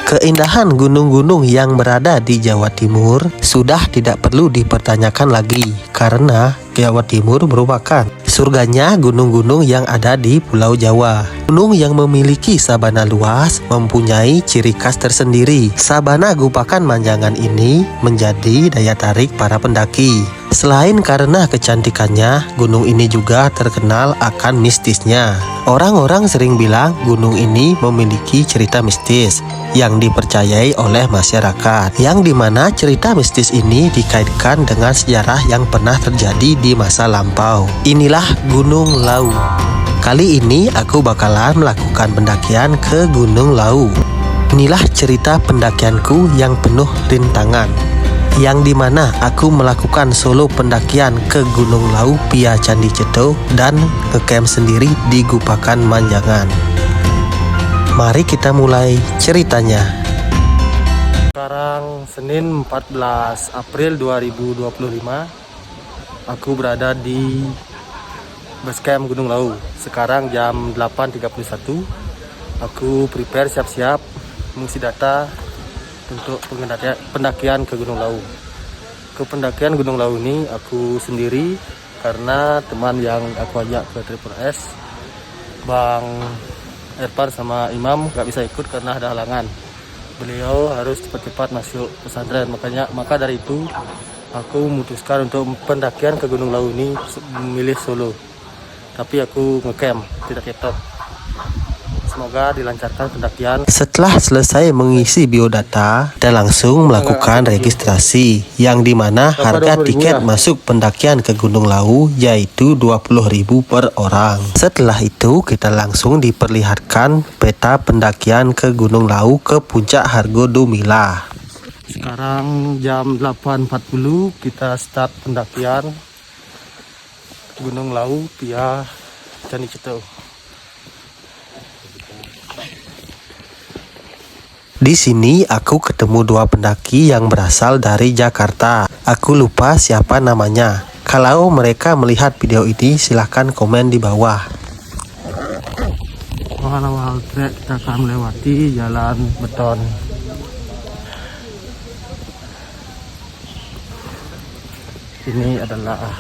Keindahan gunung-gunung yang berada di Jawa Timur sudah tidak perlu dipertanyakan lagi karena Jawa Timur merupakan surganya gunung-gunung yang ada di Pulau Jawa. Gunung yang memiliki sabana luas mempunyai ciri khas tersendiri. Sabana Gupakan Manjangan ini menjadi daya tarik para pendaki. Selain karena kecantikannya, gunung ini juga terkenal akan mistisnya. Orang-orang sering bilang gunung ini memiliki cerita mistis yang dipercayai oleh masyarakat, yang dimana cerita mistis ini dikaitkan dengan sejarah yang pernah terjadi di masa lampau. Inilah Gunung Lau. Kali ini aku bakalan melakukan pendakian ke Gunung Lau. Inilah cerita pendakianku yang penuh rintangan, yang dimana aku melakukan solo pendakian ke Gunung Lau via Candi Ceto dan ngecamp sendiri di Gupakan Manjangan. Mari kita mulai ceritanya. Sekarang Senin 14 April 2025. Aku berada di basecamp Gunung Lau. Sekarang jam 8.31. Aku prepare siap-siap mengisi data untuk pendakian ke Gunung Lau. Ke pendakian Gunung Lau ini aku sendiri karena teman yang aku ajak ke Triple S, Bang Erpan sama Imam gak bisa ikut karena ada halangan. Beliau harus cepat-cepat masuk pesantren, maka dari itu aku memutuskan untuk pendakian ke Gunung Lau ini memilih solo. Tapi aku ngecamp, tidak ketok. Semoga dilancarkan pendakian. Setelah selesai mengisi biodata, kita langsung melakukan registrasi, yang dimana harga tiket masuk pendakian ke Gunung Lau yaitu 20.000 per orang. Setelah itu kita langsung diperlihatkan peta pendakian ke Gunung Lau ke puncak Hargodomila. Sekarang jam 8.40 kita start pendakian Gunung Lau via Candi Ceto. Di sini aku ketemu dua pendaki yang berasal dari Jakarta. Aku lupa siapa namanya. Kalau mereka melihat video ini, silahkan komen di bawah. Awal-awal trek kita akan melewati jalan beton. Ini adalah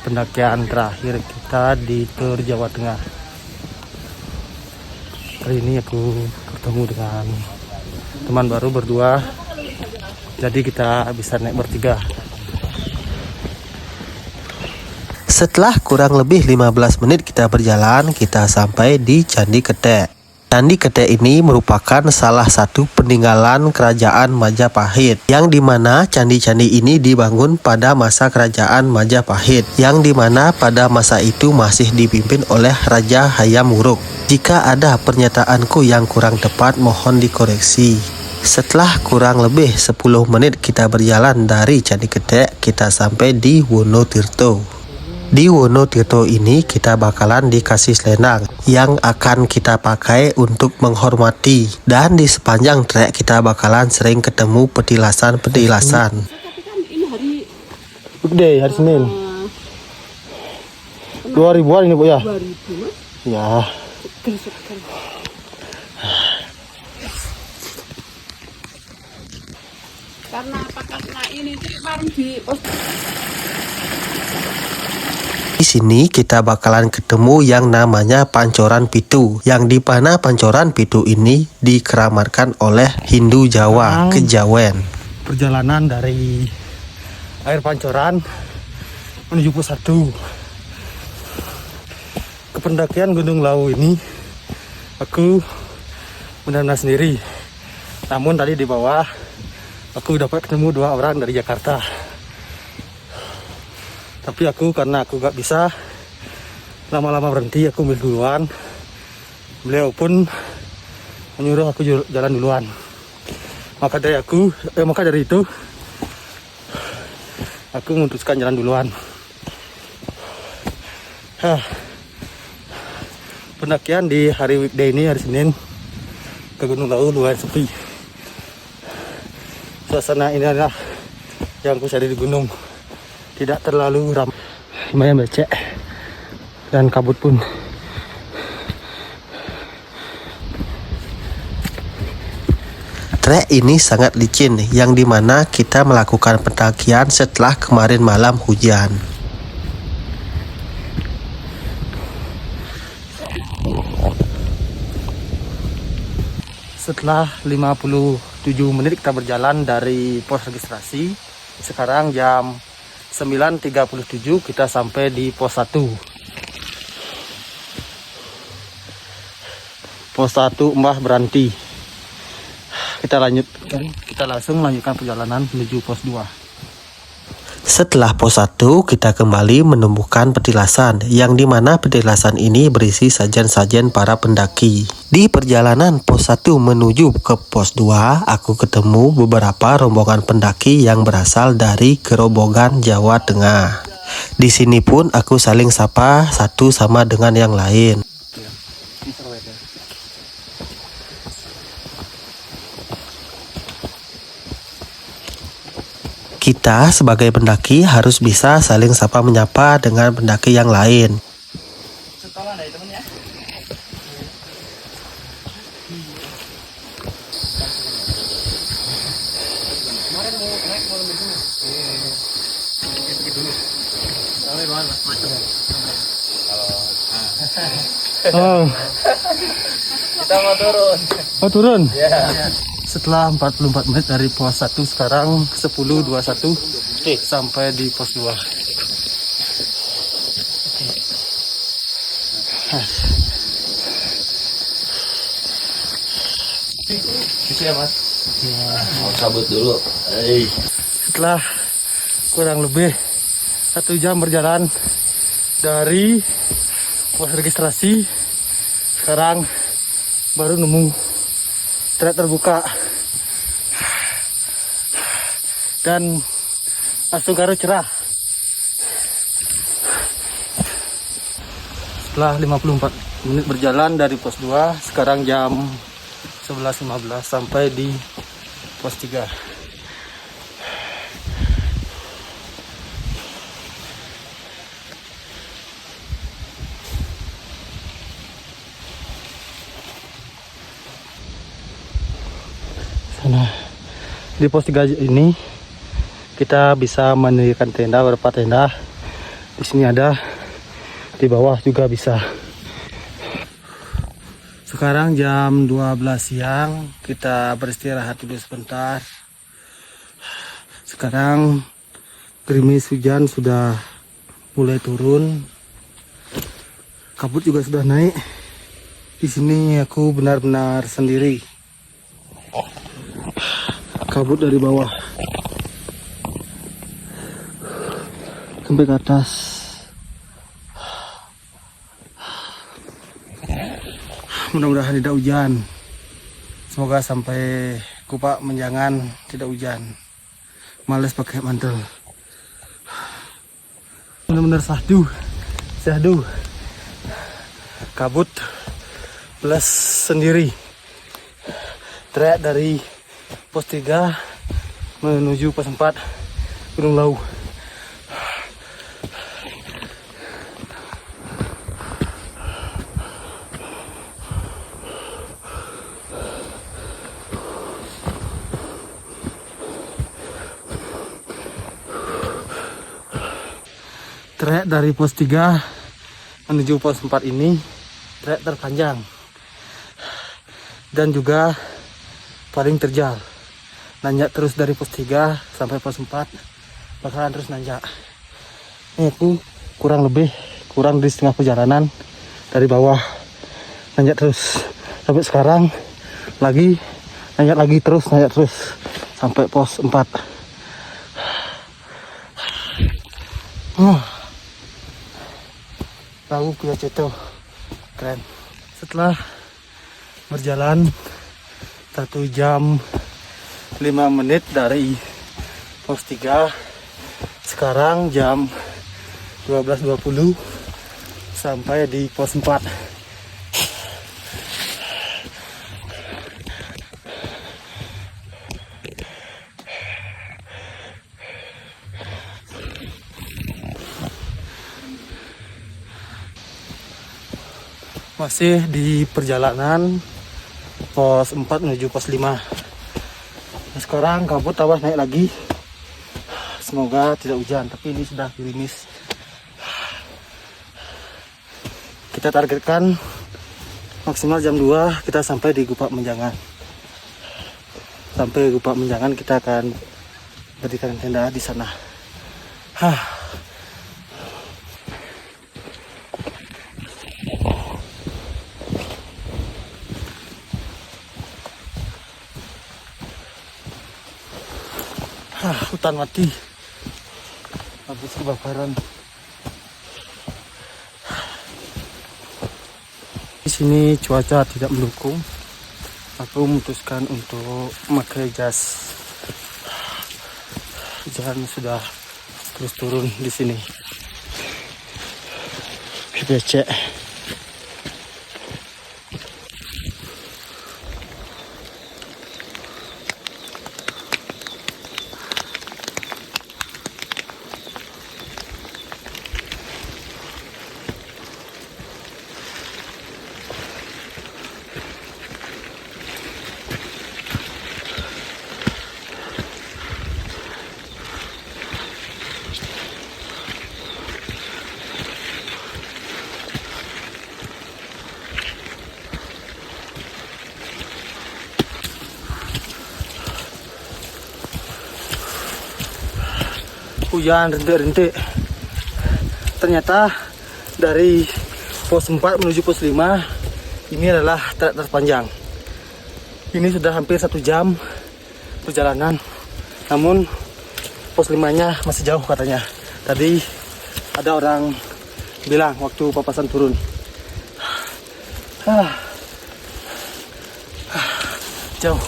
pendakian terakhir kita di Tour Jawa Tengah. Kali ini aku bertemu dengan teman baru berdua, jadi kita bisa naik bertiga. Setelah kurang lebih 15 menit kita berjalan, kita sampai di Candi Ketek. Candi Ketek ini merupakan salah satu peninggalan kerajaan Majapahit, yang dimana candi-candi ini dibangun pada masa kerajaan Majapahit, yang dimana pada masa itu masih dipimpin oleh Raja Hayam Wuruk. Jika ada pernyataanku yang kurang tepat, mohon dikoreksi. Setelah kurang lebih 10 menit kita berjalan dari Candi Ketek, kita sampai di Wonotirto. Di Wonotirto ini kita bakalan dikasih selendang yang akan kita pakai untuk menghormati, dan di sepanjang trek kita bakalan sering ketemu petilasan-petilasan. Gede hari Senin. 2000-an ini Bu ya? 2000 ya. Karena apa? Karena ini kemarin di Di sini kita bakalan ketemu yang namanya Pancoran Pitu, yang di mana Pancoran Pitu ini dikeramatkan oleh Hindu Jawa, Kejawen. Perjalanan dari air Pancoran menuju pusat ke pendakian Gunung Lau ini aku benar-benar sendiri. Namun tadi di bawah aku dapat ketemu dua orang dari Jakarta. Tapi karena aku gak bisa lama-lama berhenti, aku ambil duluan. Beliau pun menyuruh aku jalan duluan. Maka dari itu aku memutuskan jalan duluan. Pendakian di hari weekday ini, hari Senin, ke Gunung Lau lumayan sepi. Suasana ini adalah yang aku cari di gunung. Tidak terlalu ramai, lumayan becek dan kabut pun. Trek ini sangat licin, yang dimana kita melakukan pendakian setelah kemarin malam hujan. Setelah 57 menit kita berjalan dari pos registrasi, sekarang jam 9.37 kita sampai di pos 1. Pos 1 Mbah Beranti. Kita langsung lanjutkan perjalanan menuju pos 2. Setelah pos 1, kita kembali menemukan petilasan, yang dimana petilasan ini berisi sajian-sajian para pendaki. Di perjalanan pos 1 menuju ke pos 2, aku ketemu beberapa rombongan pendaki yang berasal dari Gerobogan, Jawa Tengah. Di sini pun aku saling sapa satu sama dengan yang lain. Kita sebagai pendaki harus bisa saling sapa menyapa dengan pendaki yang lain. Oh, Kita mau turun. oh turun. Ya. Setelah 44 menit dari pos 1, sekarang 10.21 sampai di pos 2. Bisa ya Mas? Mau cabut dulu. Setelah kurang lebih 1 jam berjalan dari pos registrasi, sekarang baru nemu trek terbuka dan langsung garut cerah. Setelah 54 menit berjalan dari pos 2, sekarang jam 11.15 sampai di pos 3. Nah, di pos 3 ini kita bisa mendirikan tenda, beberapa tenda. Di sini ada, di bawah juga bisa. Sekarang jam 12 siang, kita beristirahat dulu sebentar. Sekarang gerimis hujan sudah mulai turun. Kabut juga sudah naik. Di sini aku benar-benar sendiri. Kabut dari bawah sampai ke atas. Mudah-mudahan tidak hujan. Semoga sampai Kupak Menjangan tidak hujan. Males pakai mantel. Benar-benar syahdu. Kabut plus sendiri. Trek dari pos 3 menuju pos 4 Gunung Lau. Trek dari pos 3 menuju pos 4 ini trek terpanjang dan juga paling terjal. Nanjak terus dari pos 3 sampai pos 4, bakalan terus nanjak. Ini aku kurang dari setengah perjalanan dari bawah, nanjak terus sampai sekarang, nanjak terus sampai pos 4. Tahu punya ceto keren. Setelah berjalan 1 jam 5 menit dari pos 3, sekarang jam 12.20 sampai di pos 4. Masih di perjalanan pos 4 menuju pos 5. Sekarang kabut awas naik lagi. Semoga tidak hujan, tapi ini sudah gerimis. Kita targetkan maksimal jam 2 kita sampai di Gupak Menjangan. Sampai Gupak Menjangan kita akan berikan tenda di sana. Hutan mati, habis kebakaran. Di sini cuaca tidak mendukung. Aku memutuskan untuk memakai jas. Hujan sudah terus turun di sini. Becek. Hujan rintik-rintik. Ternyata dari pos 4 menuju pos 5 ini adalah trek terpanjang. Ini sudah hampir 1 jam perjalanan, namun pos 5-nya masih jauh katanya. Tadi ada orang bilang waktu papasan turun. Jauh.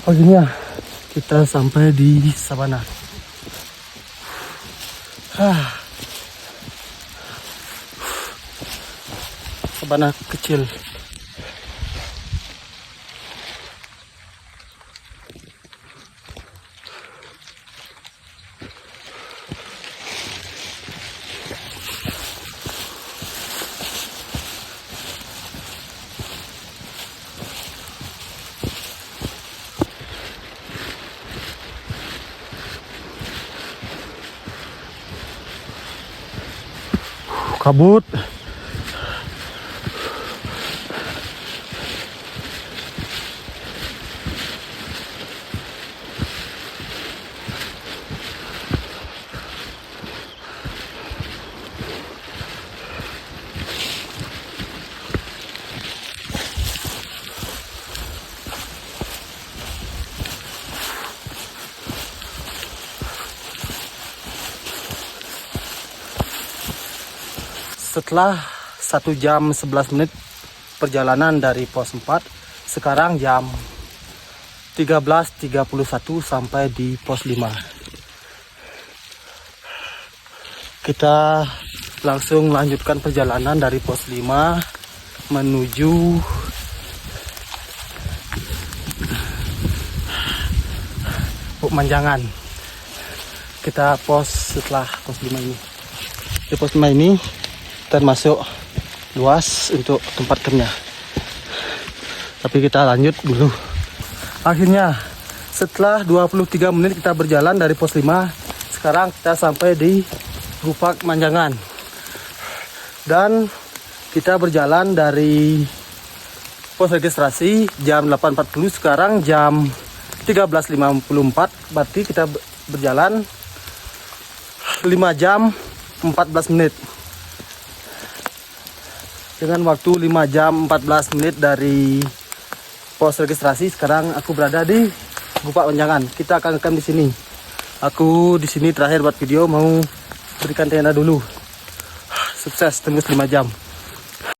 Paginya kita sampai di sabana. Sabana kecil. Kabut. Setelah 1 jam 11 menit perjalanan dari pos 4, sekarang jam 13.31 sampai di pos 5. Kita langsung melanjutkan perjalanan dari pos 5 menuju Manjangan. Kita pos setelah pos 5 ini. Di pos 5 ini termasuk luas untuk tempat campnya, tapi kita lanjut dulu. Akhirnya setelah 23 menit kita berjalan dari pos 5, sekarang kita sampai di Gupak Menjangan, dan kita berjalan dari pos registrasi jam 8.40, sekarang jam 13.54, berarti kita berjalan 5 jam 14 menit. Dengan waktu 5 jam 14 menit dari pos registrasi, sekarang aku berada di Gupak Menjangan. Kita akan rekam di sini. Aku di sini terakhir buat video, mau berikan tenda dulu. Sukses tembus 5 jam.